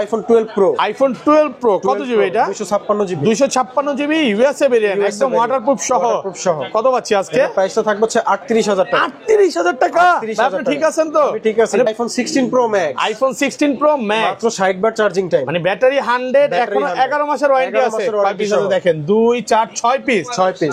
IPhone 12 pro. IPhone 12 pro কত GB এটা? 256 GB. 256 GB USA variant, একদম ওয়াটারপ্রুফ সহ। কত পাচ্ছি আজকে? প্রাইসটা থাকবে হচ্ছে 38000 টাকা। 38000 টাকা? আপনি ঠিক আছেন তো? ঠিক আছে। IPhone 16 pro max. IPhone 16 pro max মাত্র 60 বার চার্জিং টাইম, মানে ব্যাটারি 100, এখনো 11 মাসের ওয়ারেন্টি আছে। কয় পিস আছে দেখেন? 2 4 6 পিস।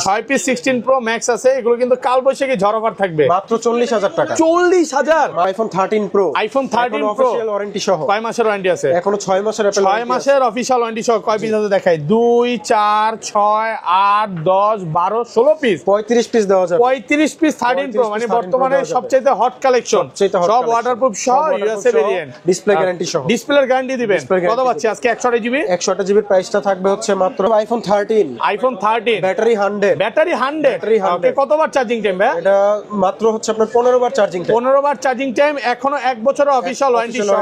6 পিস 16 প্রো ম্যাক্স আছে। এগুলো কিন্তু কাল বৈশাখী ঝড় অফার থাকবে। মাত্র 40000 টাকা। 40000। IPhone 13 pro. IPhone 13 pro official warranty সহ। কয় মাসের ওয়ারেন্টি আছে? এখনো 6 মাসের অ্যাপল 6 মাসের অফিশিয়াল ওয়ারেন্টি সহ। কয় পিস আছে দেখাই? 2 4 6 8 10 12 16 পিস। 35 পিস দেওয়া যাবে। 35 পিস 13 প্রো, মানে বর্তমানে সবচেয়ে হট কালেকশন। সব ওয়াটারপ্রুফ সহ, ইউএসএ ভেরিয়েন্ট, ডিসপ্লে গ্যারান্টি সহ। ডিসপ্লের গ্যারান্টি দিবেন। কত পাচ্ছি আজকে? 128 জিবি। 128 জিবির প্রাইসটা থাকবে হচ্ছে মাত্র আইফোন 13। IPhone 13 battery 100। ব্যাটারি 100। ওকে, কতবার চার্জিং টাইম ভাই? এটা মাত্র হচ্ছে আপনার 15 বার চার্জিং টাইম। 15 বার চার্জিং টাইম, এখনো 1 বছরের অফিশিয়াল ওয়ারেন্টি সহ,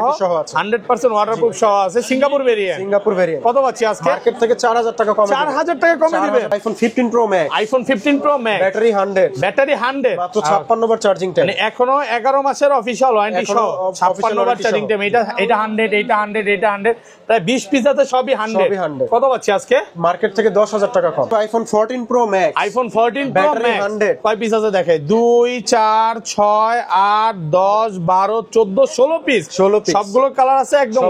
100% ওয়াটারপ্রুফ সহ আছে। Singapore variant. Singapore variant. কত পাচ্ছি আজকে? মার্কেট থেকে 4000 টাকা কমে। 4000 টাকা কমে দিবেন। IPhone 15 pro max. IPhone 15 pro max, battery 100। Battery 100, মাত্র 56 বার চার্জিং টাইম, মানে এখনো 11 মাসের অফিশিয়াল ওয়ারেন্টি সহ, 56 বার চার্জিং টাইম। এটা 100, এটা 100, এটা 100, প্রায় 20 পিস আছে, সবই 100। কত পাচ্ছি আজকে? মার্কেট থেকে 10000 টাকা কম। IPhone 14 pro max. IPhone 14 pro max 100। কয় পিস আছে দেখে? 2 4 6 8 10 12 14 16 পিস। সবগুলো কালার আছে, একদম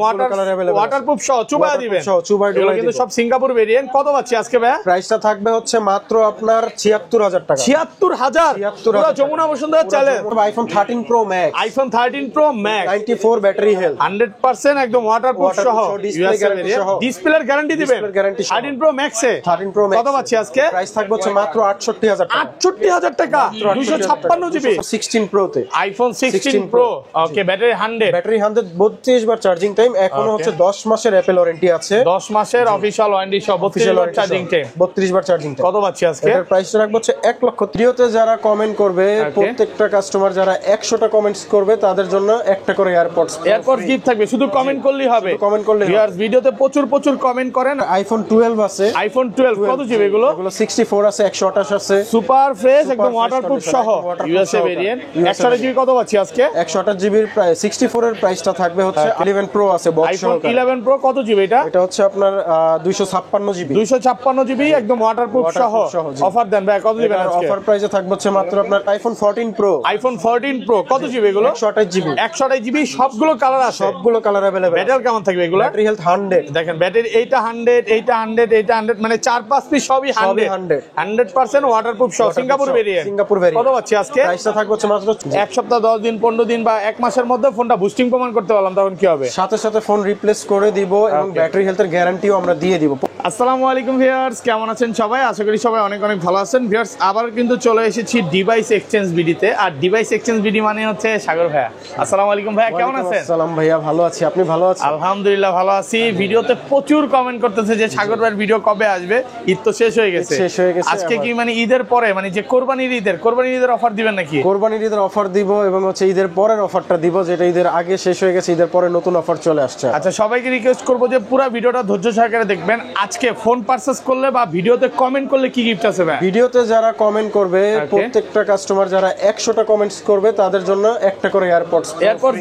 ওয়াটারপ্রুফ সহ। চুবাই দিবেন। এগুলো কিন্তু সব সিঙ্গাপুর ভেরিয়েন্ট। কত পাচ্ছি আজকে ভাই? প্রাইসটা থাকবে হচ্ছে মাত্র আপনার 76000 টাকা। 76000। পুরো Jamuna Bashundhara challenge. IPhone 13 pro max. IPhone 13 pro max 94 battery health, 100% একদম ওয়াটারপ্রুফ সহ, ডিসপ্লের গ্যারান্টি দিবেন। 13 প্রো ম্যাক্সে 13 প্রো ম্যাক্স কত পাচ্ছি আজকে? প্রাইস থাকবে হচ্ছে মাত্র 68000 টাকা। 68000 টাকা। 256 জিবি। 16 প্রো তে আইফোন 16 প্রো। ওকে, ব্যাটারি 100। ব্যাটারি 100, 32 বার চার্জিং টাইম। এখনো হচ্ছে 10 মাসের অ্যাপল ওয়ারেন্টি আছে। 10 মাসের অফিশিয়াল ওয়ারেন্টি সহ, 32 বার চার্জিং টাইম। 32 বার চার্জিং টাইম। কত পাচ্ছি আজকে? এর প্রাইসটা রাখবো হচ্ছে 1 লক্ষ। তে যারা কমেন্ট করবে, প্রত্যেকটা কাস্টমার যারা 100টা কমেন্টস করবে তাদের জন্য একটা করে এয়ারপডস গিফট থাকবে। শুধু কমেন্ট করলেই হবে। কমেন্ট করলে ভিউয়ার্স, ভিডিওতে প্রচুর কমেন্ট করেন। আইফোন 12 আছে। আইফোন 12 কত জিবি এগুলো? 64 আছে, 128 আছে। সুপার ফ্রেশ, একদম ওয়াটারপ্রুফ সহ, ইউএসএ ভেরিয়েন্ট। 128 জিবি কত পাচ্ছি আজকে? 128 জিবির প্রাইস 64 এর প্রাইসটা থাকবে হচ্ছে 11 প্রো আছে বক্স আইফোন 11 প্রো কত জিবি এটা? এটা হচ্ছে আপনার 256 জিবি। 256 জিবি, একদম ওয়াটারপ্রুফ সহ। অফার দেন ভাই, কত দিবেন আজকে? অফার প্রাইসে থাকবে হচ্ছে মাত্র আপনার আইফোন 14 প্রো। আইফোন 14 প্রো কত জিবি এগুলো? 128 জিবি। 128 জিবি, সবগুলো কালার আছে। সবগুলো কালার अवेलेबल। ব্যাটারি কেমন থাকবে এগুলো? Battery health 100। দেখেন ব্যাটারি, এইটা 100, এইটা 100, এইটা 100, মানে 4-5 পিস সবই 100। 100% ওয়াটারপ্রুফ সহ, সিঙ্গাপুর ভেরিয়েন্ট। Singapore variant. কত পাচ্ছি আজকে? প্রাইসটা থাকবে হচ্ছে মাত্র এক সপ্তাহ, 10 দিন, 15 দিন বা 1 মাসের মধ্যে ফোনটা বুস্টিং প্রমাণ করতে পারলাম, তখন কি হবে? সাথে সাথে ফোন রিপ্লেস করে দিব এবং ব্যাটারি হেলথের গ্যারান্টিও আমরা দিয়ে দিব। আসসালামু আলাইকুম ভিউয়ার্স, কেমন আছেন সবাই? আশা করি সবাই অনেক ভালো আছেন। ভিউয়ার্স, আবার কিন্তু চলে এসেছি ডিভাইস এক্সচেঞ্জ বিডিতে। আর ডিভাইস এক্সচেঞ্জ বিডি মানে হচ্ছে সাগর ভাইয়া। আসসালামু আলাইকুম ভাইয়া, কেমন আছেন? আসসালাম ভাইয়া, ভালো আছি। আপনি ভালো আছেন? আলহামদুলিল্লাহ ভালো আছি। ভিডিওতে প্রচুর কমেন্ট করতেছে যে সাগর ভাইয়ের ভিডিও কবে আসবে। ঈদ তো শেষ হয়ে গেছে। আজকে কি মানে ঈদের পরে, মানে যে কোরবানির ঈদের অফার দিবেন নাকি? কোরবানির ঈদের অফার দিব এবং হচ্ছে ঈদের পরের অফারটা দিব, যেটা ঈদের আগে শেষ হয়ে গেছে, ঈদের পরে নতুন অফার চলে আসছে। আচ্ছা, সবাইকে রিকোয়েস্ট করবো যে পুরো ভিডিওটা ধৈর্য সহকারে দেখবেন। আজকে ফোন পারচেজ করলে বা ভিডিওতে কমেন্ট করলে কি গিফট আছে ভাই? ভিডিওতে যারা কমেন্ট করবে, প্রত্যেকটা কাস্টমার যারা 100টা কমেন্টস করবে তাদের জন্য একটা করে এয়ারপডস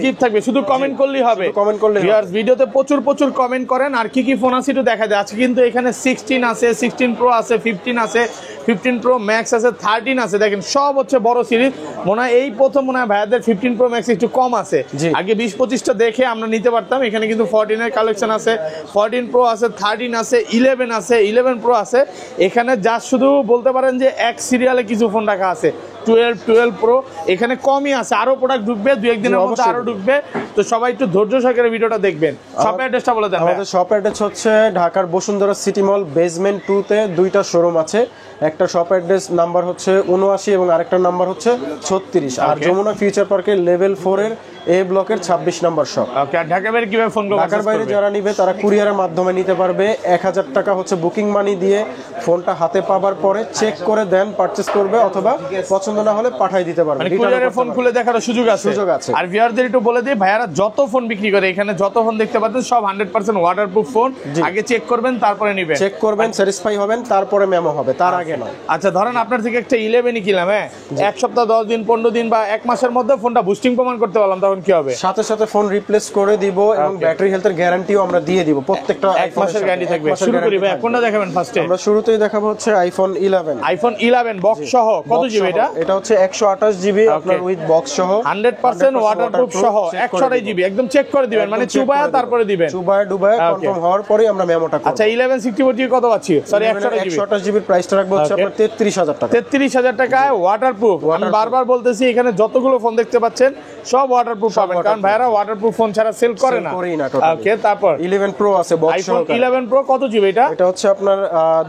গিফট থাকবে। শুধু কমেন্ট করলেই হবে। কমেন্ট করলে ভিউয়ার্স, ভিডিওতে প্রচুর কমেন্ট করেন। আর কি ফোন আছে একটু দেখা যায়। আজকে কিন্তু এখানে 16 আছে, 16 প্রো আছে, 15 আছে, 15 প্রো ম্যাক্স আছে, 13 আছে। দেখেন সব হচ্ছে বড় সিরিজ। মনে হয় এই প্রথম মনে হয় ভাইয়াদের 15 প্রো ম্যাক্স একটু কম আছে। আগে 20-25টা দেখে আমরা নিতে পারতাম। এখানে কিন্তু 14 এর কালেকশন আছে, 14 প্রো আছে, 13 আছে, 11 আছে, 11 প্রো আছে। এখানে যা শুধু বলতে পারেন যে এক সিরিয়ালে কিছু ফোন রাখা আছে। 12 প্রো এখানে কমই আছে, আরো প্রোডাক্ট ঢুকবে, 2-1 দিনের মধ্যে আরো ঢুকবে। তো সবাই একটু ধৈর্য সহকারে ভিডিওটা দেখবেন। শপ অ্যাড্রেসটা বলে দেন। আমাদের শপ অ্যাড্রেস হচ্ছে ঢাকার বসুন্ধরা সিটি মল বেসমেন্ট 2 তে 2টা শোরুম আছে। একটা শপ অ্যাড্রেস নাম্বার হচ্ছে 79 এবং আরেকটা নাম্বার হচ্ছে 36। আর যমুনা ফিউচার পার্কের লেভেল 4 এর এ ব্লকের 26 নাম্বার শপ। ওকে, আর ঢাকার বাইরে কিভাবে ফোন করবে? ঢাকার বাইরে যারা নিবে তারা কুরিয়ারের মাধ্যমে নিতে পারবে। 1000 টাকা হচ্ছে বুকিং মানি দিয়ে ফোনটা হাতে পাবার পরে চেক করে দেন পারচেজ করবে, অথবা পছন্দ পছন্দ না হলে পাঠাই দিতে পারবেন, মানে কুরিয়ারে ফোন খুলে দেখার সুযোগ আছে। আর ভিউয়ারদের একটু বলে দিই, ভাইয়ারা যত ফোন বিক্রি করে এখানে যত ফোন দেখতে পাচ্ছেন সব 100% ওয়াটারপ্রুফ ফোন। আগে চেক করবেন তারপরে নেবেন, চেক করবেন, স্যাটিসফাই হবেন, তারপরে মেমো হবে, তার আগে নয়। আচ্ছা ধরেন আপনার থেকে একটা 11ই কিনলাম, হ্যাঁ, এক সপ্তাহ 10 দিন 15 দিন বা এক মাসের মধ্যে ফোনটা বুস্টিং প্রমাণ করতে পারলাম, তখন কি হবে? সাথে সাথে ফোন রিপ্লেস করে দিব এবং ব্যাটারি হেলথের গ্যারান্টিও আমরা দিয়ে দিব, প্রত্যেকটা এক মাসের গ্যারান্টি থাকবে। শুরু করি ভাই, কোনটা দেখাবেন ফার্স্টে? আমরা শুরুতেই দেখাবো হচ্ছে আইফোন 11। আইফোন 11 বক্স সহ কত জিবি এটা? এটা হচ্ছে 128 জিবি আপনার উইথ বক্স সহ, 100% ওয়াটারপ্রুফ সহ 128 জিবি, একদম চেক করে দিবেন, মানে চুবায়া তারপরে দিবেন, চুবায়া ডুবায়া কনফার্ম হওয়ার পরে আমরা মেমোটা করব। আচ্ছা 1164 জিবি কত পাচ্ছি? সরি 128 জিবির প্রাইসটা রাখবো হচ্ছে আপনার 33000 টাকা। 33000 টাকায় ওয়াটারপ্রুফ। আমি বারবার বলতেছি এখানে যতগুলো ফোন দেখতে পাচ্ছেন সব ওয়াটারপ্রুফ পাবেন, কারণ ভাইরা ওয়াটারপ্রুফ ফোন ছাড়া সেল করে না। ওকে, তারপর 11 প্রো আছে বক্স সহ। আইফোন 11 প্রো কত জিবি এটা? এটা হচ্ছে আপনার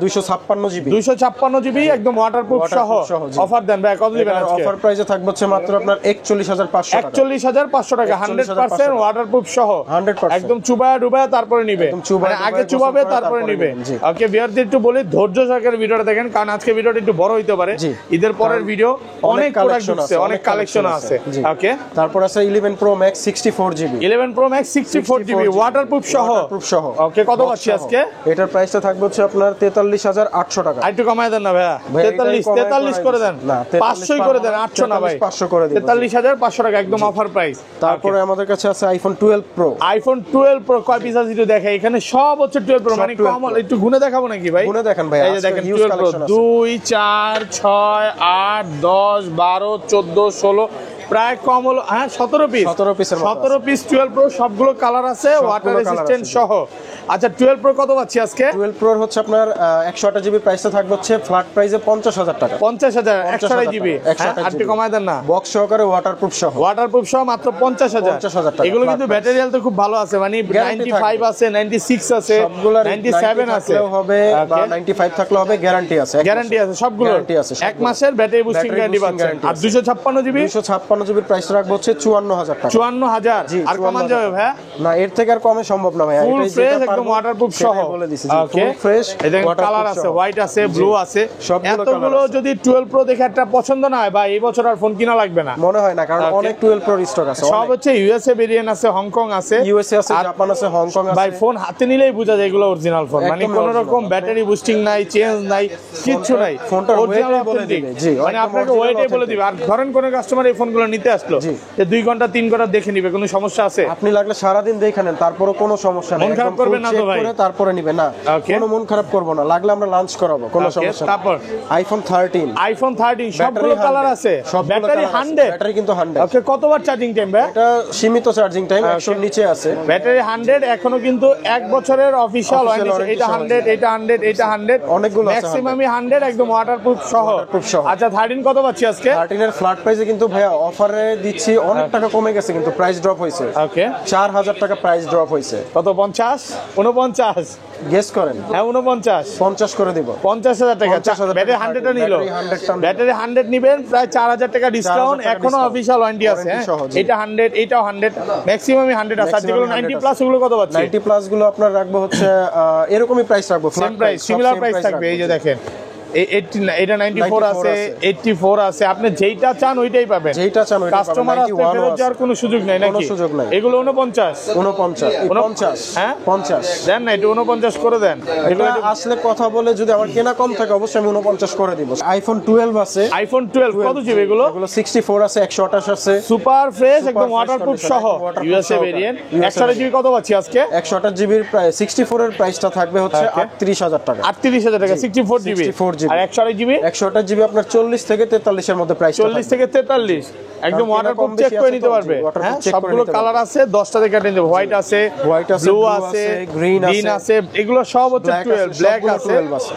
256 জিবি। 256 জিবি একদম ওয়াটারপ্রুফ সহ। অফার দেন ভাই, কত দিবেন আজকে? অফার প্রাইসে থাকবে হচ্ছে মাত্র আপনার 41500 টাকা। 41500 টাকা 100% ওয়াটারপ্রুফ সহ, 100% একদম চুবায়া ডুবায়া তারপরে নিবে, মানে আগে চুবাবে তারপরে নিবে। ওকে ভিউয়ারদের একটু বলি ধৈর্য সহকারে ভিডিওটা দেখেন, কারণ আজকে ভিডিওটা একটু বড় হইতে পারে, ঈদের পরের ভিডিও, অনেক কালেকশন আছে, অনেক কালেকশন আছে। ওকে, তারপর আছে 11 pro max 64 GB. 11 pro max 64 GB waterproof সহ। ওকে, কত পাচ্ছি আজকে? এটার প্রাইসটা থাকবে হচ্ছে আপনার 43800 টাকা। একটু কমায় দেন না ভাইয়া, 43 করে দেন, 500 করে দেন, 800 না ভাই, 500 করে দিন। 43500 টাকা একদম অফার প্রাইস। তারপরে আমাদের কাছে আছে আইফোন 12 প্রো। আইফোন 12 প্রো কয় পিস আছে একটু দেখে, এখানে সব হচ্ছে 12 প্রো, মানে কম একটু গুনে দেখাবো নাকি ভাই? গুনে দেখেন ভাই, এই যে দেখেন 12 প্রো 2 4 6 8 10 12 14 16 প্রায় কম হলো, হ্যাঁ 17 পিস 17 পিস 12 প্রো, সবগুলো কালার আছে, ওয়াটার রেজিস্ট্যান্ট সহ। আচ্ছা 12 প্রো কত পাচ্ছি আজকে? 12 প্রো হচ্ছে আপনার 128 জিবি প্রাইসটা থাকবে হচ্ছে ফ্ল্যাট প্রাইসে 50000 টাকা। 50000 128 জিবি, আর একটু কমায় দেন না, বক্স সহকারে ওয়াটারপ্রুফ সহ, ওয়াটারপ্রুফ সহ মাত্র 50000 টাকা। এগুলো কিন্তু ব্যাটারি হেলথ খুব ভালো আছে, মানে 95 আছে, 96 আছে, 97 আছে হবে বা 95 থাকলে হবে, গ্যারান্টি আছে, সবগুলো এক মাসের ব্যাটারি বুস্টিং গ্যারান্টি পাচ্ছেন। আর 256 জিবির প্রাইস রাখবো হচ্ছে 54000 টাকা। 54000 আর কমান যাবে ভাই? না, এর থেকে আর কমে সম্ভব না ভাই, ফুল ফ্রেশ একদম ওয়াটারপ্রুফ সহ বলে দিছি। ফুল ফ্রেশ কালার আছে, হোয়াইট আছে, ব্লু আছে, এতগুলো যদি 12 প্রো দেখে একটা পছন্দ না হয় ভাই, এই বছর আর ফোন কিনা লাগবে না মনে হয় না, কারণ অনেক 12 প্রো স্টক আছে। সব হচ্ছে ইউএসএ ভেরিয়েন্ট আছে, হংকং আছে, ইউএসএ আছে, জাপান আছে, হংকং আছে। ভাই ফোন হাতে নিলেই বোঝা যায় এগুলো অরিজিনাল ফোন, মানে কোনো রকম ব্যাটারি বুস্টিং নাই, চেঞ্জ নাই, কিচ্ছু নাই, ফোনটা অরিজিনাল বলে দিবে। জি, মানে আপনাকে ওয়েটই বলে দিবে। আর ধরেন কোন কাস্টমার এই ফোনগুলো নিতে আসলো, যে 2 ঘন্টা 3 ঘন্টা দেখে নিবে, কোনো সমস্যা আছে? আপনি লাগলে সারা দিন দেখে নেন, তারপরও কোনো সমস্যা নেই, মন খারাপ করবে না তো ভাই? তারপরে নিবে না, কোনো মন খারাপ করব না, লাগলে আমরা লাঞ্চ করাবো, কোনো সমস্যা নেই। তারপর আইফোন 13 সবগুলো কালার আছে, ব্যাটারি 100, ব্যাটারি কিন্তু 100। ওকে, কতবার চার্জিং টাইম ভাই? এটা সীমিত চার্জিং টাইম, 100 এর নিচে আছে। ব্যাটারি 100, এখনো কিন্তু 1 বছরের অফিশিয়াল ওয়ারেন্টি। এটা 100, এটা 100, এটা 100, অনেকগুলো আছে, ম্যাক্সিমামই 100 একদম ওয়াটারপ্রুফ সহ। আচ্ছা 13 কত পাচ্ছি আজকে? 13 এর ফ্ল্যাট প্রাইসে কিন্তু ভাইয়া অফারে দিচ্ছি, অনেক টাকা কমে গেছে, কিন্তু প্রাইস ড্রপ হইছে। ওকে, 4000 টাকা প্রাইস ড্রপ হইছে। কত? 50 49 গেস করেন। হ্যাঁ 49 50 করে দিব। 50000 টাকা। ব্যাটারি 100টা নিল, ব্যাটারি 100 নিবেন, প্রায় 4000 টাকা ডিসকাউন্ট, এখনো অফিশিয়াল ওয়ারেন্টি আছে। এটা 100, এটাও 100, ম্যাক্সিমামই 100 আছে। যেগুলো 90 প্লাস ওগুলো কত পাচ্ছি? 90 প্লাস গুলো আপনার রাখবো হচ্ছে এরকমই প্রাইস রাখবো, সেম প্রাইস, সিমিলার প্রাইস থাকবে। এই যে দেখেন এটা 94 আছে, 84 আছে, আপনি যেইটা চান ওইটাই পাবেন, যেইটা চান ওইটা পাবেন। কাস্টমার আসতে ফেরত যাওয়ার কোনো সুযোগ নাই নাকি? কোনো সুযোগ নাই। এগুলো 49 হ্যাঁ 50 দেন না, এটা 49 করে দেন। এগুলো আসলে কথা বলে যদি আমার কেনা কম থাকে অবশ্যই আমি 49 করে দিব। আইফোন 12 আছে, আইফোন 12 কত জিবি এগুলো? এগুলো 64 আছে, 128 আছে, সুপার ফ্রেশ একদম ওয়াটারপ্রুফ সহ, ইউএসএ ভেরিয়েন্ট। 128 জিবি কত পাচ্ছি আজকে? 128 জিবির প্রাইস 64 এর প্রাইসটা থাকবে হচ্ছে 38000 টাকা। 38000 টাকা 64 জিবি। আর 128 জিবি? 128 জিবি আপনার 40 থেকে 43 এর মধ্যে প্রাইস, 40 থেকে 43 একদম ওয়াটারপ্রুফ চেক করে নিতে পারবে। হ্যাঁ সবগুলো কালার আছে, 10টা থেকে কেটে নিতে, হোয়াইট আছে, ব্লু আছে, গ্রিন আছে, এগুলো সব হচ্ছে 12, ব্ল্যাক আছে,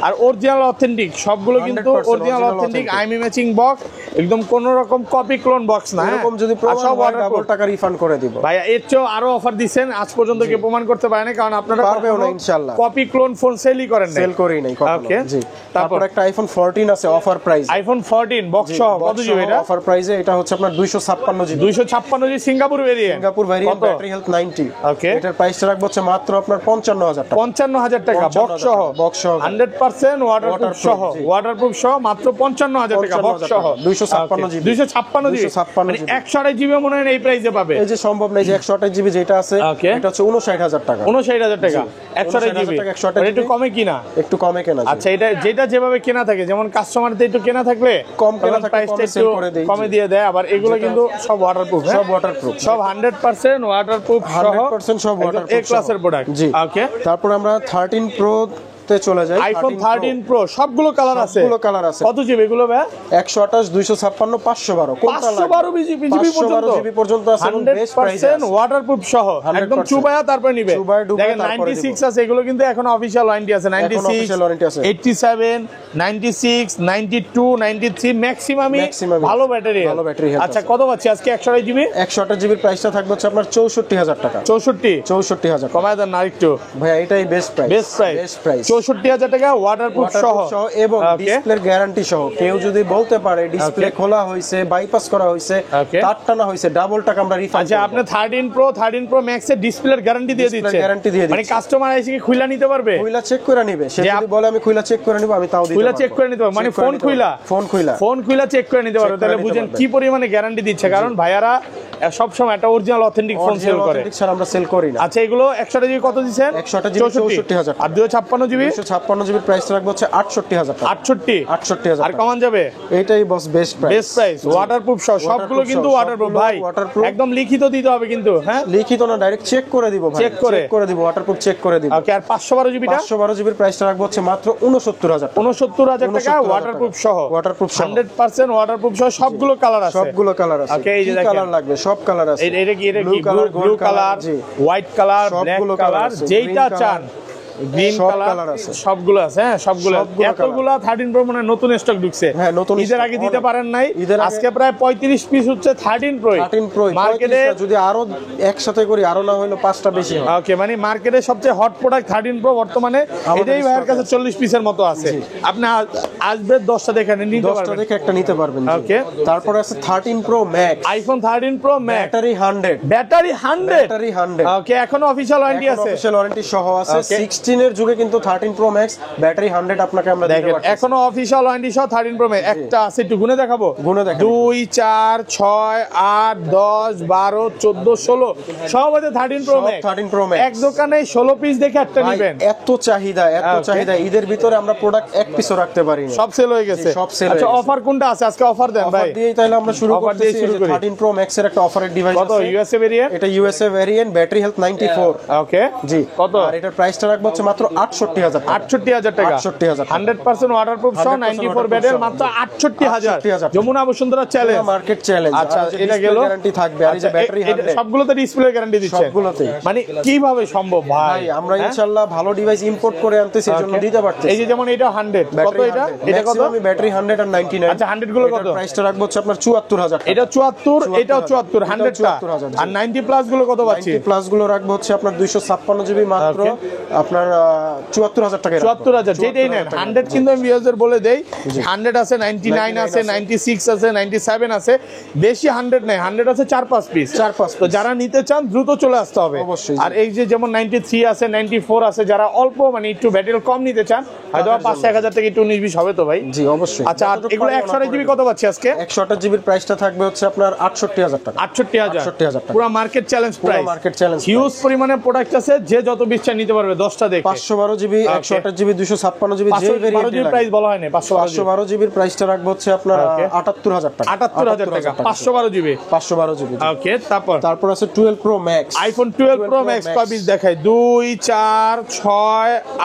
আর অরিজিনাল অথেন্টিক সবগুলো কিন্তু original authentic IME matching box, একদম কোন রকম কপি ক্লোন বক্স না। এরকম যদি প্রমাণ হয় ডাবল টাকা রিফান্ড করে দিব ভাই। এর চেয়ে আরো অফার দিবেন, আজ পর্যন্ত কেউ প্রমাণ করতে পারে না, কারণ আপনারা পারবেও না ইনশাআল্লাহ। কপি ক্লোন ফোন সেলই করেন না, সেল করেই নাই কখনো। জি, তারপর একটা আইফোন 14 আছে অফার প্রাইস। আইফোন 14 বক্স সহ কত জিবি এটা? অফার প্রাইসে এটা হচ্ছে আপনার 256 GB. 256 GB Singapore variant. Singapore variant, battery health 90। ওকে, এটার প্রাইসটা রাখবো হচ্ছে মাত্র আপনার 55000 টাকা। 55000 টাকা বক্স সহ। বক্স সহ 100% ওয়াটারপ্রুফ সহ, ওয়াটারপ্রুফ সহ মাত্র 55000 টাকা বক্স সহ। 256 জিবি। 256 জিবি, 256 মানে জিবি। 128 জিবি মনে হয় এই প্রাইসে পাবে। এই যে সম্ভব নাই যে 128 জিবি যেটা আছে এটা হচ্ছে 59000 টাকা। 59000 টাকা 128 জিবি, একটু কমে কিনা? একটু কমে কেনা। আচ্ছা, এটা যেটা যেভাবে কেনা থাকে, যেমন কাস্টমারদের একটু কেনা থাকলে কম কেনা থাকে প্রাইসটা কমে একটু সেল করে দেই। কমে দিয়ে দেয়। আবার এগুলো কিন্তু সব ওয়াটারপ্রুফ, সব ওয়াটারপ্রুফ, সব 100% ওয়াটারপ্রুফ সহ, 100% সব ওয়াটারপ্রুফ এ ক্লাসের প্রোডাক্ট। জি। ওকে, তারপর আমরা 13 প্রো তে চলে যাই। আইফোন 13 প্রো সবগুলো কালার আছে। সবগুলো কালার আছে। কত জিবি এগুলো ভাই? 128 256 512 কোনটা লাগবে? 512 জিবি পর্যন্ত আছে এবং বেস্ট প্রাইসে 100% ওয়াটারপ্রুফ সহ, একদম চুবায়া তারপরে নিবে। দেখেন 96 আছে, এগুলো কিন্তু এখন অফিশিয়াল ওয়ারেন্টি আছে। 96 87 96 92 93 ম্যাক্সিমামই ভালো ব্যাটারি। আচ্ছা, কত পাচ্ছি আজকে 128 জিবি? 128 জিবির প্রাইসটা থাকবে হচ্ছে আপনার 64000 টাকা। 64000 কমায় দেন না একটু ভাই, এটাই বেস্ট প্রাইস। বেস্ট প্রাইস 64000 টাকা ওয়াটারপ্রুফ সহ এবং ডিসপ্লের গ্যারান্টি সহ। কেউ যদি বলতে পারে ডিসপ্লে খোলা হইছে, বাইপাস করা হইছে, তার টানা হইছে, ডাবল টাকা আমরা রিফান্ড। আচ্ছা, আপনি 13 প্রো ম্যাক্স এর ডিসপ্লের গ্যারান্টি দিয়ে দিচ্ছেন? গ্যারান্টি দিয়ে দিচ্ছি। মানে কাস্টমার এসে কি খুইলা নিতে পারবে? খুইলা চেক করে নিবে। সে যদি বলে আমি খুইলা চেক করে নিব, আমি তাও দিতে পারবো। খুইলা চেক করে নিতে পারবে, মানে ফোন খুইলা চেক করে নিতে পারবে। তাহলে বুঝেন কি পরিমাণে গ্যারান্টি দিচ্ছে। কারণ ভাইয়ারা সব সময় একটা অরিজিনাল অথেন্টিক ফোন সেল করে। অথেন্টিক ছাড়া আমরা সেল করি না। আচ্ছা, এগুলো 128 জিবি কত দিবেন? 128 জিবি 64000 আর 256 জিবি? 256 জিবির প্রাইস রাখবো হচ্ছে 68000 টাকা। 68000 আর কমান যাবে? এটাই বস বেস্ট প্রাইস। ওয়াটারপ্রুফ সহ সবগুলো কিন্তু ওয়াটারপ্রুফ ভাই। একদম লিখিত দিতে হবে কিন্তু। হ্যাঁ, লিখিত না, ডাইরেক্ট চেক করে দিব ভাই। চেক করে দিব, ওয়াটারপ্রুফ চেক করে দিব। ওকে, আর 512 জিবিটা? 512 জিবির প্রাইসটা রাখবো হচ্ছে মাত্র 69000 টাকা। 69000 টাকা ওয়াটারপ্রুফ সহ। 100% ওয়াটারপ্রুফ সহ সবগুলো কালার আছে। ওকে, এই যে দেখেন কালার লাগবে, সব কালার আছে। এটা কি blue colour, white colour, black colour, যেইটা চান, গ্রিন কালার আছে, সবগুলো আছে। হ্যাঁ, সবগুলো এতগুলা 13 প্রো মানে নতুন স্টক ঢুকছে। হ্যাঁ, নতুন ঈদের আগে দিতে পারেন নাই। আজকে প্রায় 35 পিস হচ্ছে 13 প্রো। মার্কেটে যদি আরো একসাথে করি, আরো না হইলো 5টা বেশি হয়। ওকে, মানে মার্কেটে সবচেয়ে হট প্রোডাক্ট 13 প্রো বর্তমানে। এটাই ভাইয়ের কাছে 40 পিসের মতো আছে। আপনি আসবে 10টা দেখে নিতে পারবেন, 10টা দেখে একটা নিতে পারবেন। ওকে, তারপর আছে 13 pro max, iPhone 13 pro max, battery 100। ওকে, এখনো অফিশিয়াল ওয়ারেন্টি আছে, অফিশিয়াল ওয়ারেন্টি সহ আছে। 16 এর যুগে কিন্তু 13 প্রো ম্যাক্স ব্যাটারি 100 আপনাকে আমরা দিতে পারছি। এখনো অফিশিয়াল ওয়ারেন্টি সহ 13 প্রো ম্যাক্স একটা আছে, একটু গুনে দেখাবো। 2 4 6 8 10 12 14 16 সব আছে 13 প্রো ম্যাক্স। এক দোকানে 16 পিস দেখে একটা নেবেন। এত চাহিদা ঈদের ভিতরে আমরা প্রোডাক্ট এক পিসও রাখতে পারি না, সব সেল হয়ে গেছে। আচ্ছা, অফার কোনটা আছে আজকে? অফার দেন ভাই। অফার দিয়ে তাহলে আমরা শুরু করতেছি। 13 প্রো ম্যাক্স এর একটা অফারের ডিভাইস আছে। কত ইউএসএ ভেরিয়েন্ট? এটা ইউএসএ ভেরিয়েন্ট, ব্যাটারি হেলথ 94। ওকে, জি। কত? আর এটার প্রাইসটা রাখবো হচ্ছে মাত্র 68000 টাকা। 68000 টাকা। 100% ওয়াটারপ্রুফ সহ 94 ব্যাটারি মাত্র 68000। Jamuna Bashundhara challenge, market challenge. আচ্ছা, এটা গেল গ্যারান্টি থাকবে। আর এই যে ব্যাটারি 100 সবগুলোতে ডিসপ্লে গ্যারান্টি দিচ্ছে। সবগুলোতে। মানে কিভাবে সম্ভব ভাই? আমরা ইনশাআল্লাহ ভালো ডিভাইস ইম্পোর্ট করে আনতেছি, এজন্য দিতে পারতেছি। এই যে যেমন এটা 100, কত এটা? এটা কত? আমি ব্যাটারি 100 আর 99। আচ্ছা, 100 গুলো কত? প্রাইসটা রাখবো হচ্ছে আপনার 74000 টাকা। এটা 74, এটাও 74, 100 টা। আর 90 প্লাস গুলো কত পাচ্ছি? 90 প্লাস গুলো রাখবো হচ্ছে আপনার 256 জিবি মাত্র আপনার 74000 টাকা। 74000 যেটাই নেন। 100 কিন্তু আমি ভিউয়ারদের বলে দেই, 100 আছে, 99 আছে, 96 আছে, 97 আছে। বেশি 100 নাই, 100 আছে 4-5 পিস। তো যারা নিতে চান দ্রুত চলে আসতে হবে অবশ্যই। আর এই যে যেমন 93 আছে, 94 আছে, যারা অল্প মানে একটু ব্যাটারি কম নিতে চান, হয়তো 5-1000 থেকে একটু 19-20 হবে তো ভাই। জি, অবশ্যই। আচ্ছা, এগুলো 128 জিবি কত পাচ্ছি আজকে? 128 জিবির প্রাইসটা থাকবে হচ্ছে আপনার 68000 টাকা। 68000 টাকা। পুরো market challenge price. Market challenge. Huge পরিমাণে প্রোডাক্ট আছে, যে যত বিশটা নিতে পারবে 10টা দেখে। 512 জিবি, 128 জিবি, 256 জিবি, যে ভেরিয়েন্ট প্রাইস বলা হয় না। 512 জিবির প্রাইসটা রাখবো হচ্ছে আপনার 78000 টাকা। 78000 টাকা 512 জিবি। 512 জিবি। ওকে, তারপর আছে 12 pro max, iPhone 12 pro max কয় পিস দেখাই? 2 4 6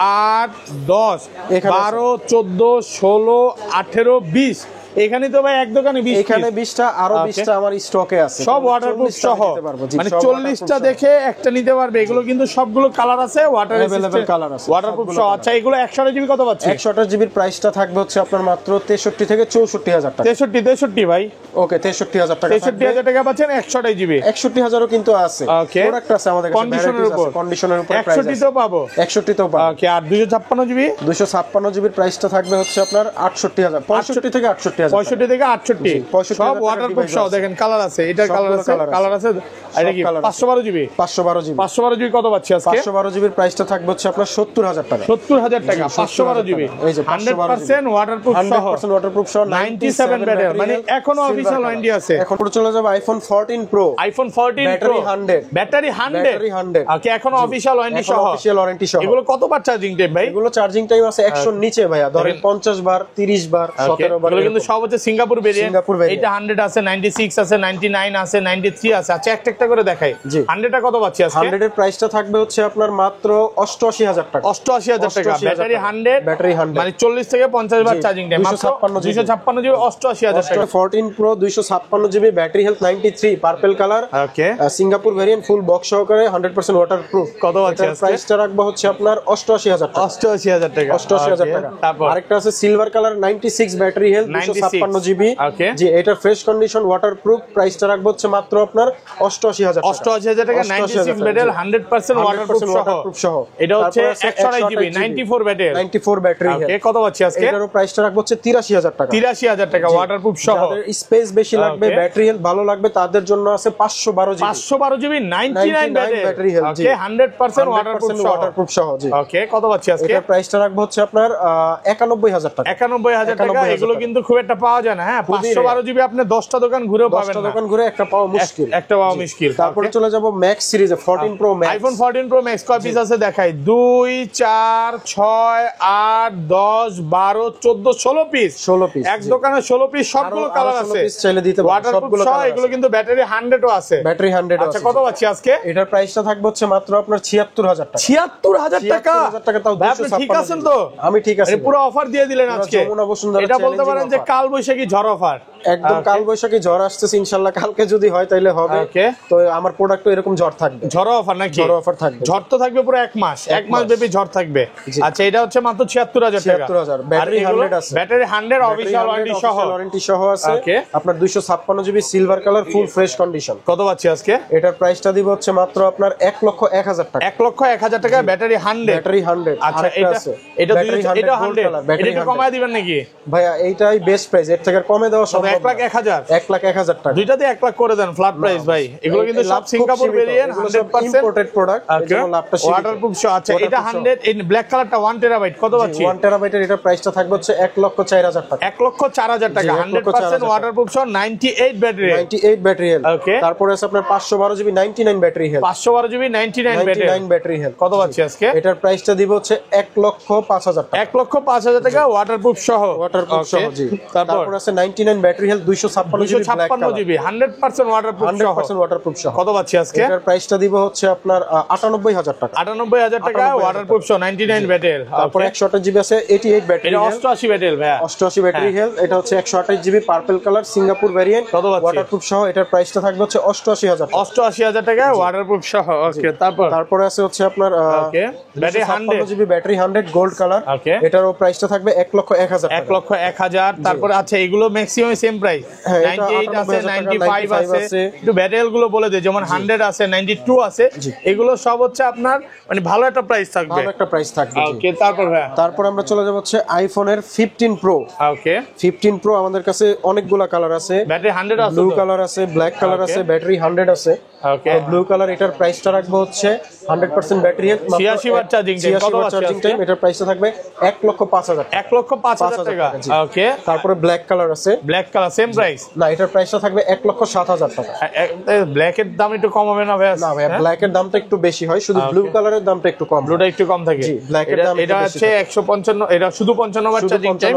8 10 12 14 16 18 20 এখানে তো ভাই এক দোকানে 20 এখানে 20টা, আরো 20টা আমার স্টকে আছে, সব ওয়াটারপ্রুফ সহ, মানে 40টা দেখে একটা নিতে পারবে। এগুলো কিন্তু সবগুলো কালার আছে, ওয়াটার अवेलेबल কালার আছে, ওয়াটারপ্রুফ সহ। আচ্ছা এগুলো 128 জিবি কত পাচ্ছি? 128 জিবির প্রাইসটা থাকবে হচ্ছে আপনার মাত্র 63 থেকে 64000 টাকা। 63 ভাই, ওকে 63000 টাকা, 63000 টাকা পাচ্ছেন 128 জিবি। 61000ও কিন্তু আছে, প্রোডাক্ট আছে আমাদের কাছে, কন্ডিশনের উপর, কন্ডিশনের উপর প্রাইস 61 তো পাবো, 61 তো পাবো। ওকে আর 256 জিবি, 256 জিবির প্রাইসটা থাকবে হচ্ছে আপনার 68000, 65 থেকে 68000, 65 থেকে 68, সব ওয়াটারপ্রুফ সহ। দেখেন কালার আছে, এটার কালার আছে, কালার আছে। এটা কি 512 জিবি? 512 জিবি, 512 জিবি কত পাচ্ছি আজকে? 512 জিবির প্রাইসটা থাকবে হচ্ছে আপনার 70000 টাকা। 70000 টাকা 512 জিবি, এই যে 100% ওয়াটারপ্রুফ সহ, 100% ওয়াটারপ্রুফ সহ, 97 ব্যাটারি, মানে এখনো অফিশিয়াল ওয়ারেন্টি আছে। এখন পুরো চলে যাবে iPhone 14 pro, iPhone 14 pro battery 100, battery 100, ওকে এখনো অফিশিয়াল ওয়ারেন্টি সহ, অফিশিয়াল ওয়ারেন্টি সহ। এগুলো কত বার চার্জিং টাইম ভাই? এগুলো চার্জিং টাইম আছে 100 নিচে ভাইয়া, ধরেন 50 বার, 30 বার, 17 বার। এগুলো কিন্তু সব হচ্ছে সিঙ্গাপুর ভেরিয়েন্ট। সিঙ্গাপুর ভেরিয়েন্ট, এটা 100 আছে, 96 আছে, 99 আছে, 93 আছে। আচ্ছা একটা একটা করে দেখাই। 100 টা কত পাচ্ছি আজকে? 100 এর প্রাইসটা থাকবে হচ্ছে আপনার মাত্র 88000 টাকা। 88000 টাকা, ব্যাটারি 100, ব্যাটারি 100, মানে 40 থেকে 50 বার চার্জিং টাইম, মাত্র 256 জিবি, 88000 টাকা। 14 প্রো 256 GB, battery health 93, purple colour, okay Singapore variant, full box সহকারে, 100% ওয়াটারপ্রুফ। কত পাচ্ছি আজকে? প্রাইসটা রাখবো হচ্ছে আপনার 88000 টাকা। 88000 টাকা, 88000 টাকা। তারপর আরেকটা আছে silver colour 96, battery health 256 GB, okay জি এটা ফ্রেশ কন্ডিশন ওয়াটারপ্রুফ। প্রাইসটা রাখবো হচ্ছে মাত্র আপনার 88000 টাকা। 88000 টাকা, 96 ব্যাটারি, 100% ওয়াটারপ্রুফ সহ। এটা হচ্ছে 128 জিবি, 94 ব্যাটারি, 94 ব্যাটারি হেলথ। ওকে কত পাচ্ছি আজকে? এটারও প্রাইসটা রাখবো হচ্ছে 83000 টাকা। 83000 টাকা ওয়াটারপ্রুফ সহ। যাদের স্পেস বেশি লাগবে, ব্যাটারি হেলথ ভালো লাগবে, তাদের জন্য আছে 512 জিবি, 512 জিবি, 99 ব্যাটারি হেলথ, ওকে 100% ওয়াটারপ্রুফ সহ। জি ওকে কত পাচ্ছি আজকে? এটার প্রাইসটা রাখবো হচ্ছে আপনার 91000 টাকা। 91000 টাকা। এগুলো কিন্তু খুব একটা পাওয়া যায় না, হ্যাঁ 512 জিবি আপনি 10টা দোকান ঘুরেও পাবেন না, 10টা দোকান ঘুরে একটা পাওয়া মুশকিল, একটা পাওয়া মুশকিল। তারপরে চলে যাব ম্যাক্স সিরিজে, 14 pro max. IPhone 14 pro max কয় পিস আছে দেখাই? 2 4 6 8 10 12 14 16 পিস, 16 পিস এক দোকানে 16 পিস, সবগুলো কালার আছে, চাইলে দিতে পারবেন, সবগুলো কালার। এগুলো কিন্তু ব্যাটারি 100ও আছে, ব্যাটারি 100 আচ্ছা কত পাচ্ছি আজকে? এটার প্রাইসটা থাকবে হচ্ছে মাত্র আপনার 76000 টাকা। 76000 টাকা, 76000 টাকা তাও ভাই আপনি ঠিক আছেন তো? আমি ঠিক আছি, পুরো অফার দিয়ে দিলেন আজকে। যমুনা বসুন্ধরা এটা বলতে পারেন যে কাল বৈশাখী ঝড় অফার, একদম কাল বৈশাখী ঝড় আসতেছে ইনশাআল্লাহ, কালকে যদি হয় তাহলে হবে। তো আমার প্রোডাক্টও এরকম ঝড় থাকবে, ঝড় অফার নাকি? ঝড় অফার থাকবে, ঝড় তো থাকবে পুরো এক মাস ব্যাপী ঝড় থাকবে। আচ্ছা এটা হচ্ছে মাত্র 76000 টাকা, 76000, ব্যাটারি 100 আছে, ব্যাটারি 100 অফিশিয়াল ওয়ারেন্টি সহ আছে। আপনার 256 GB silver colour, full fresh condition. কত পাচ্ছি আজকে? এটার প্রাইসটা দিব হচ্ছে মাত্র আপনার 1,01,000 টাকা। 1,01,000 টাকা, ব্যাটারি 100, ব্যাটারি 100। আচ্ছা এটা 100, এটা একটু কমায় দিবেন নাকি ভাইয়া? এইটাই বেস্ট প্রাইস, এর থেকে কমে দেওয়া সম্ভব না। 1,01,000, 1,01,000 টাকা, দুইটাতে 1 লাখ করে দেন ফ্ল্যাট প্রাইস ভাই। এগুলো কিন্তু সব সিঙ্গাপুর ভেরিয়েন্ট, 100% ইম্পোর্টেড প্রোডাক্ট, এজন্য লাভটা সীমিত। ওয়াটারপ্রুফ সহ। আচ্ছা এটা 100, এই ব্ল্যাক কালারটা 1 টেরাবাইট কত পাচ্ছি? 1 টেরাবাইটের এটার প্রাইসটা থাকবে হচ্ছে 1,04,000 টাকা। 1,04,000 টাকা, 100% ওয়াটারপ্রুফ সহ, 98 ব্যাটারি, 98 ব্যাটারি হেলথ। ওকে তারপরে আছে আপনার 512 GB 99 battery health, 512 GB 99 battery health. কত পাচ্ছি আজকে? এটার প্রাইসটা দিব হচ্ছে 1,05,000 টাকা। 1,05,000 টাকা ওয়াটারপ্রুফ সহ, ওয়াটারপ্রুফ সহ, জি। তারপর আছে 99 ব্যাটারি হেলথ, 256 জিবি 100% ওয়াটারপ্রুফ সহ, 100% ওয়াটারপ্রুফ সহ। কত পাচ্ছি আজকে? এটার প্রাইসটা দিব হচ্ছে আপনার 98,000 টাকা। 98,000 টাকা ওয়াটারপ্রুফ সহ, 99 ব্যাটারি। তারপর 128 জিবি আছে 88 ব্যাটারি, এটা 88 ব্যাটারি ভাই, 88 ব্যাটারি হেলথ। এটা হচ্ছে 128 GB purple colour, Singapore variant, কত পাচ্ছি? ওয়াটারপ্রুফ সহ। এটার প্রাইসটা থাকবে হচ্ছে 88,000 টাকা। 88,000 টাকা ওয়াটারপ্রুফ সহ, ওকে। তারপরে আছে হচ্ছে আপনার okay battery 100 GB battery 100 gold colour, okay. এটারও প্রাইসটা থাকবে 1,01,000 টাকা। 1,01,000। তারপরে আচ্ছা এগুলো ম্যাক্সিমাম সেম প্রাইস, 98 আছে, 95 আছে। একটু ব্যাটারি গুলো বলে দেই, যেমন 100 আছে, 92 আছে, এগুলো সব হচ্ছে আপনার মানে ভালো একটা প্রাইস থাকবে, ভালো একটা প্রাইস থাকবে, ওকে। তারপর আমরা চলে যাব হচ্ছে আইফোনের 15 প্রো। ওকে 15 প্রো আমাদের কাছে অনেকগুলা কালার আছে, ব্যাটারি 100 আছে, ব্লু কালার আছে, ব্ল্যাক কালার আছে, ব্যাটারি 100 আছে, ওকে। ব্লু কালার, এটার প্রাইসটা রাখবো হচ্ছে 100% battery health, 86 watt charging time, কত আছে চার্জিং টাইম। এটার প্রাইসটা থাকবে 1,05,000 টাকা। 1,05,000 টাকা, ওকে। তারপরে ব্ল্যাক কালার আছে, ব্ল্যাক কালার সেম প্রাইস না, এটার প্রাইসটা থাকবে 1,07,000 টাকা। ব্ল্যাক এর দাম একটু কম হবে না ভাই? না ভাই, ব্ল্যাক এর দামটা একটু বেশি হয়, শুধু ব্লু কালারের দামটা একটু কম, ব্লুটা একটু কম থাকে। ব্ল্যাক এর দাম এটা হচ্ছে 155, এটা শুধু 55 watt charging time,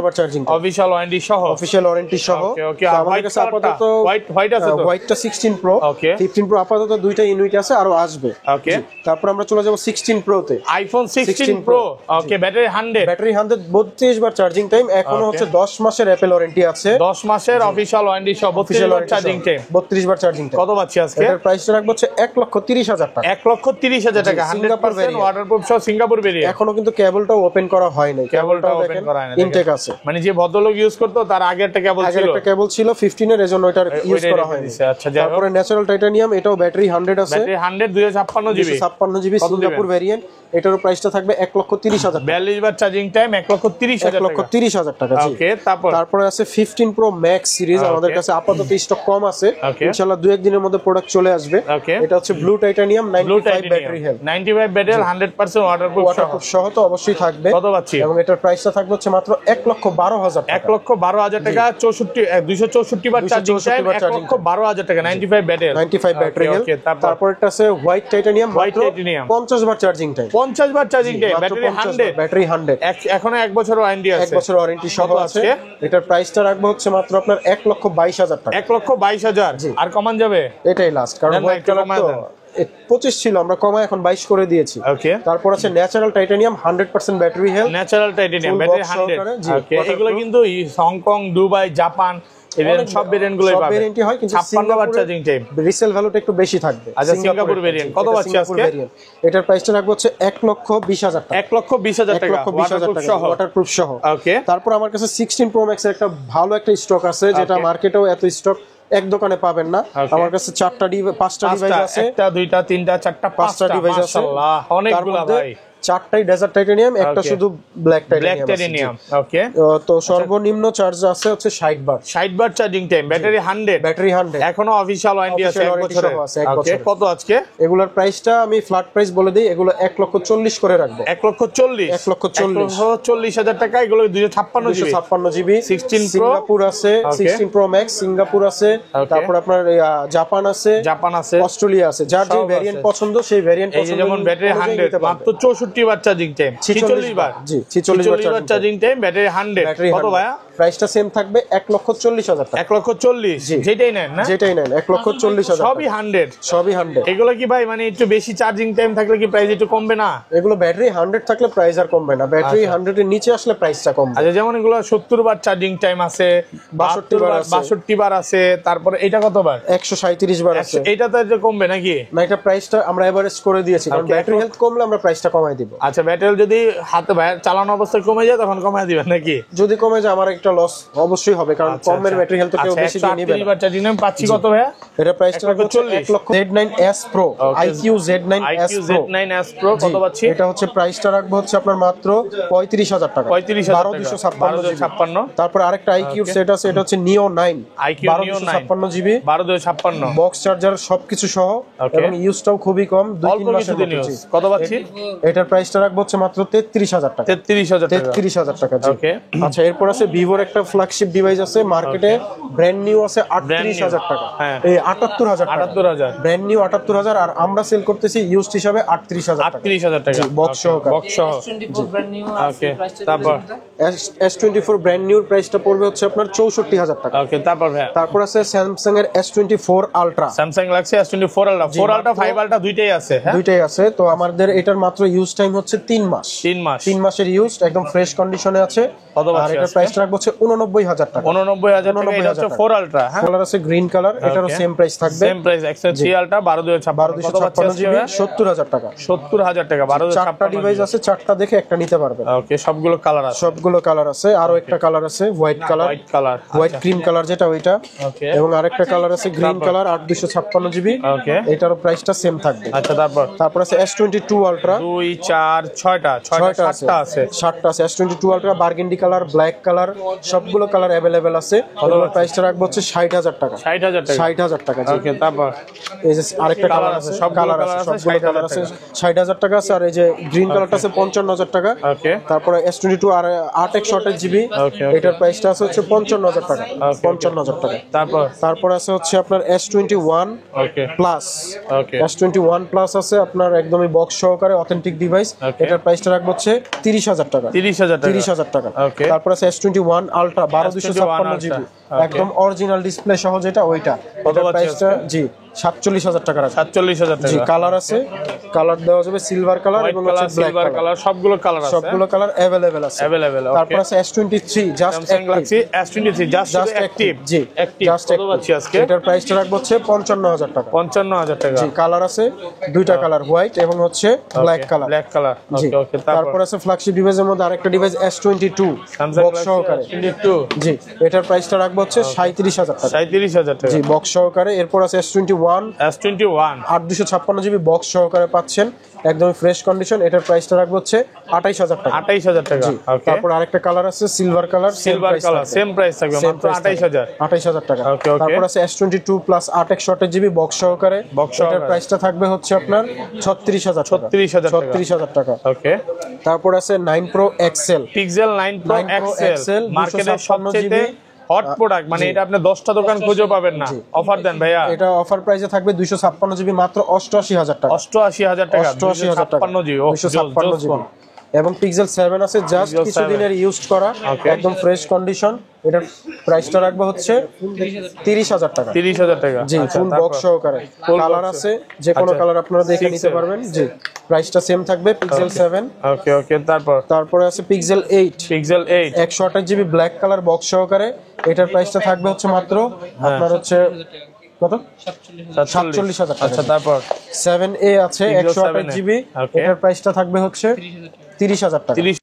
official warranty সহ, ওকে ওকে। আমাদের কাছে আপাতত হোয়াইট আছে, তো হোয়াইটটা 16 প্রো, ওকে। 15 প্রো আপাতত দুইটা ইউনিট আছে, আরো আসবে, ওকে। তারপর আমরা চলে যাব 16 প্রোতে, আইফোন 16 প্রো, ওকে। ব্যাটারি 100, ব্যাটারি 100, 32 বার চার্জিং টাইম, এখনো হচ্ছে 10 মাসের অ্যাপল ট্রিপল ওয়ারেন্টি আছে, 10 মাসের অফিশিয়াল ওয়ারেন্টি সহ 32 বার চার্জিং টাইম। 32 বার চার্জিং টাইম। কত পাচ্ছি আজকে? এটার প্রাইসটা রাখবো হচ্ছে 1,30,000 টাকা। 1,30,000 টাকা, 100% ওয়াটারপ্রুফ সহ সিঙ্গাপুর ভেরিয়েন্ট। এখনো কিন্তু কেবলটা ওপেন করা হয় নাই, কেবলটা ওপেন করা হয় না, ইনটেক আছে। মানে যে ভদ্রলোক ইউজ করতো তার আগে একটা কেবল ছিল, একটা কেবল ছিল 15 এর, এজন্য এটার ইউজ করা হয়নি। আচ্ছা, যাই হোক। তারপরে ন্যাচারাল টাইটানিয়াম, এটাও ব্যাটারি 100 আছে, battery 100 256 GB, 256 GB Singapore variant. এটার প্রাইসটা থাকবে 1,30,000 টাকা। 42 বার চার্জিং টাইম, 1,30,000 টাকা। 1,30,000 টাকা। জি। ওকে, তারপরে আছে 15 প্রো ম্যাক্স সিরিজ, আমাদের কাছে আপাতত স্টক কম আছে, ইনশাআল্লাহ 2-1 দিনের মধ্যে প্রোডাক্ট চলে আসবে। এটা হচ্ছে blue titanium 95 battery health, 95 battery 100% waterproof সহ তো অবশ্যই থাকবে। কত পাচ্ছি? এবং এটার প্রাইসটা থাকবে হচ্ছে মাত্র 1,12,000 টাকা। 1,12,000 টাকা, 264 বার চার্জিং টাইম, 1,12,000 টাকা, 95 ব্যাটারি হেলথ। তারপর একটা আছে হোয়াইট টাইটানিয়াম, হোয়াইট টাইটানিয়াম 50 বার চার্জিং টাইম, 50 বার চার্জিং টাইম, ব্যাটারি 100, ব্যাটারি 100, এখনো 1 বছর ওয়ারেন্টি আছে, 1 বছর ওয়ারেন্টি সহ আছে। এটার প্রাইসটা রাখবো হচ্ছে মাত্র আপনার 1,22,000 টাকা। 1,22,000। আর কমান যাবে? এটাই লাস্ট, কারণ হোয়াইট কালার তো 25 ছিল, আমরা কমায় এখন 22 করে দিয়েছি। ওকে। তারপর আছে natural titanium 100% battery health, natural titanium battery 100। ওকে, এগুলো কিন্তু হংকং, দুবাই, জাপান সব ভেরিয়েন্ট গুলোই পাবে। ভেরিয়েন্টই হয়, কিন্তু 56 বার চার্জিং টাইম, রিসেল ভ্যালুটা একটু বেশি থাকবে। আচ্ছা, সিঙ্গাপুর ভেরিয়েন্ট কত পাচ্ছি আজকে? এটার প্রাইসটা রাখবো হচ্ছে 1,20,000 টাকা। 1,20,000 টাকা, 1,20,000 টাকা ওয়াটারপ্রুফ সহ। ওকে। তারপর আমার কাছে 16 প্রো ম্যাক্স এর একটা ভালো একটা স্টক আছে, যেটা মার্কেটেও এত স্টক এক দোকানে পাবেন না। আমার কাছে 5টা ডিভাইস আছে, 1টা 2টা 3টা 4টা 5টা ডিভাইস আছে, মাশাআল্লাহ অনেকগুলো ভাই। 4টাই ডেজার্ট টাইটানিয়াম, একটা শুধু ব্ল্যাক টাইটানিয়াম। ওকে। তো সর্বনিম্ন চার্জ আছে হচ্ছে 60 বার, 60 বার চার্জিং টাইম, ব্যাটারি 100, এখনো অফিশিয়াল ওয়ারেন্টি আছে 1 বছরের। ওকে, কত আজকে? এগুলোর প্রাইসটা আমি ফ্ল্যাট প্রাইস বলে দেই, এগুলো 1,40,000 করে রাখবো। 1,40,000, 1,40,000 টাকা। এগুলো 256 জিবি, 16 প্রো সিঙ্গাপুর আছে, 16 প্রো ম্যাক্স সিঙ্গাপুর আছে, তারপর আপনার জাপান আছে, অস্ট্রেলিয়া আছে। যার যে ভেরিয়েন্ট পছন্দ সেই ভেরিয়েন্ট পছন্দ। যেমন ব্যাটারি 100, মাত্র 64 বার চার্জিং টাইম, 46 বার, জি 46 বার চার্জিং টাইম, ব্যাটারি 100। কত ভাইয়া? প্রাইসটা সেম থাকবে 1,40,000 টাকা। 1,40,000, যেটাই নেন না, যেটাই নেন 1,40,000, সবই 100, সবই 100। এগুলো কি ভাই মানে একটু বেশি চার্জিং টাইম থাকলে কি প্রাইস একটু কমবে না? এগুলো ব্যাটারি 100 থাকলে প্রাইস আর কমবে না, ব্যাটারি 100 এর নিচে আসলে প্রাইসটা কমবে। আচ্ছা, যেমন এগুলো 70 বার চার্জিং টাইম আছে, 62 বার আছে, তারপরে এটা কত বার? 137 বার আছে। এটা তো একটু কমবে নাকি? না, এটা প্রাইসটা আমরা এভারেজ করে দিয়েছি, কারণ ব্যাটারি হেলথ কমলে আমরা প্রাইসটা কমাই দিব। আচ্ছা, ব্যাটারি যদি হাতে চালানো অবস্থায় কমে যায় তখন কমায় দিবেন নাকি? যদি কমে যায় আমার একটা লস অবশ্যই হবে, কারণ কমের ব্যাটারি হেলথ কেউ বেশি দিয়ে নেবে না। 138 বার চার্জিং টাইম পাচ্ছি কত ভাইয়া? এটা প্রাইসটা হচ্ছে 1,00,000। Z9S Pro, IQ Z9S Pro কত পাচ্ছি? এটা হচ্ছে প্রাইসটা রাখবো হচ্ছে আপনার মাত্র 35,000 টাকা, 12,256। তারপর আরেকটা IQ সেট আছে, এটা হচ্ছে Neo 9, 12,256 জিবি, 12,256 বক্স চার্জার সবকিছু সহ, এবং ইউজটাও খুবই কম, 2-3 মাসের মধ্যে। কত পাচ্ছি? এটার প্রাইসটা রাখবো হচ্ছে মাত্র 33,000 টাকা। 33,000 টাকা। ওকে। আচ্ছা, এরপর আছে ভিভোর একটা ফ্ল্যাগশিপ ডিভাইস আছে, মার্কেটে ব্র্যান্ড নিউ আছে 38,000 টাকা, এই 78,000 ব্র্যান্ড নিউ 78,000, আর আমরা সেল করতেছি ইউজড হিসাবে 38,000 টাকা, বক্স সহকারে। ওকে, তারপর S24 ব্র্যান্ড নিউ প্রাইসটা পড়বে হচ্ছে আপনার 64,000 টাকা। ওকে, তারপর আছে স্যামসাং এর S24 ultra, Samsung Galaxy S24 ultra, 4 ultra 5 ultra দুইটাই আছে, হ্যাঁ দুইটাই আছে। তো আমাদের এটার মাত্র ইউজ টাইম হচ্ছে 3 মাস, 3 মাসের ইউজ, একদম ফ্রেশ কন্ডিশনে আছে। আর এটার প্রাইসটা রাখবো হচ্ছে 89,000 টাকা। 89,000 টাকা। এটা হচ্ছে 4 আলট্রা, হ্যাঁ। কালার আছে গ্রিন কালার, এটারও সেম প্রাইস থাকবে, same price. X3 ultra 12,256 GB, 70,000 টাকা। 70,000 টাকা, 12,256 চারটা ডিভাইস আছে, চারটা দেখে একটা নিতে পারবেন। ওকে, সবগুলো কালার আছে, আরো একটা কালার আছে white colour, white cream colour যেটা ওইটা, এবং আরেকটা কালার আছে গ্রিন কালার 8,256 জিবি। ওকে, এটারও প্রাইসটা সেম থাকবে। আচ্ছা, তারপর আছে S22 আলট্রা, 2 4 6টা আছে, 7টা আছে। S22 ultra burgundy colour, black colour, সবগুলো কালার अवेलेबल আছে। এগুলোর প্রাইসটা রাখবো হচ্ছে 60,000 টাকা। 60,000 টাকা। ওকে, তারপর এই যে আরেকটা কালার আছে, সব কালার আছে, সবগুলো কালার আছে, 60,000 টাকা আছে। আর এই যে গ্রিন কালারটা আছে 55,000 টাকা। ওকে, তারপরে S22 আর 8x শর্টের জিবি, এটার প্রাইসটা আছে হচ্ছে 55,000 টাকা। 55,000 টাকা। তারপর আছে হচ্ছে আপনার S21 প্লাস, S21 প্লাস আছে আপনার একদমই বক্স সহকারে অথেন্টিক ডিভাইস, এটার প্রাইসটা রাখবো হচ্ছে 30,000 টাকা। 30,000 টাকা। তারপর আছে S21 আলট্রা 12,256 জিবি, একদম অরিজিনাল ডিসপ্লে সহ যেটা ওইটা, এটার প্রাইসটা জি 47,000 টাকা রাখবো। 47,000 জি, টাকা। কালার আছে, কালার দেওয়া যাবে সিলভার কালার হোয়াইট এবং কালার, হচ্ছে ব্ল্যাক সিলভার কালার, কালার, সবগুলো কালার আছে। সবগুলো কালার अवेलेबल আছে। Available, okay. তারপর আছে S23 just Samsung Galaxy S23 just active. জি, অ্যাক্টিভ জাস্ট কত পাচ্ছি আজকে? এটার প্রাইসটা রাখবো হচ্ছে 55,000 টাকা। 55,000 টাকা। জি, কালার আছে দুইটা কালার, হোয়াইট এবং হচ্ছে ব্ল্যাক কালার। ব্ল্যাক কালার, জি, ওকে ওকে। তারপর আছে ফ্ল্যাগশিপ ডিভাইসের মধ্যে আরেকটা ডিভাইস S22 স্যামসাং বক্স সহকারে। S22 জি, এটার প্রাইসটা রাখবো হচ্ছে 37,000 টাকা। 37,000 টাকা। জি, বক্স সহকারে। এরপর আছে S21 S21 8 256 জিবি বক্স সহকারে পাচ্ছেন, একদম ফ্রেশ কন্ডিশন। এটার প্রাইসটা রাখবো হচ্ছে 28,000 টাকা। 28,000 টাকা, জি, ওকে। তারপর আরেকটা কালার আছে silver colour, silver colour, same price থাকবে, মাত্র 28,000। 28,000 টাকা। ওকে, ওকে। তারপর আছে S22 প্লাস 8 শর্টের জিবি বক্স সহকারে, বক্স এটার সহকারে। প্রাইসটা থাকবে হচ্ছে আপনার 36,000 টাকা। 36,000 টাকা। ওকে। তারপর আছে 9 Pro XL, pixel 9 Pro 9 Pro XL XL মার্কেটের 256 সবচেয়ে হট প্রোডাক্ট, মানে এটা আপনি 10টা দোকান খুঁজে পাবেন না। অফার দেন ভাইয়া। এটা অফার প্রাইসে থাকবে 256 জিবি মাত্র 88,000 টাকা। 88,000 টাকা, 88,000 টাকা 256 জিবি, 256 জিবি। এবং পিক্সেল 7 আছে জাস্ট Pixel কিছুদিনের ইউজ করা, Okay. একদম ফ্রেশ কন্ডিশন। এটার প্রাইসটা রাখবো হচ্ছে 30,000 টাকা। 30,000 টাকা। জি, আচ্ছা, ফুল তারপর? বক্স সহকারে। Full কালার box আছে, যে কোনো আচ্ছা, কালার আপনারা দেখে 6 নিতে পারবেন। জি, প্রাইসটা সেম থাকবে পিক্সেল 7। ওকে ওকে। তারপর তারপরে আছে pixel 8 pixel 8 128 GB black colour box সহকারে। এটার প্রাইসটা থাকবে হচ্ছে মাত্র আপনার হচ্ছে কত 47,000 টাকা। আচ্ছা, তারপর 7A আছে Pixel 128 7A জিবি, Okay. এটার প্রাইসটা থাকবে হচ্ছে 30,000 টাকা। 30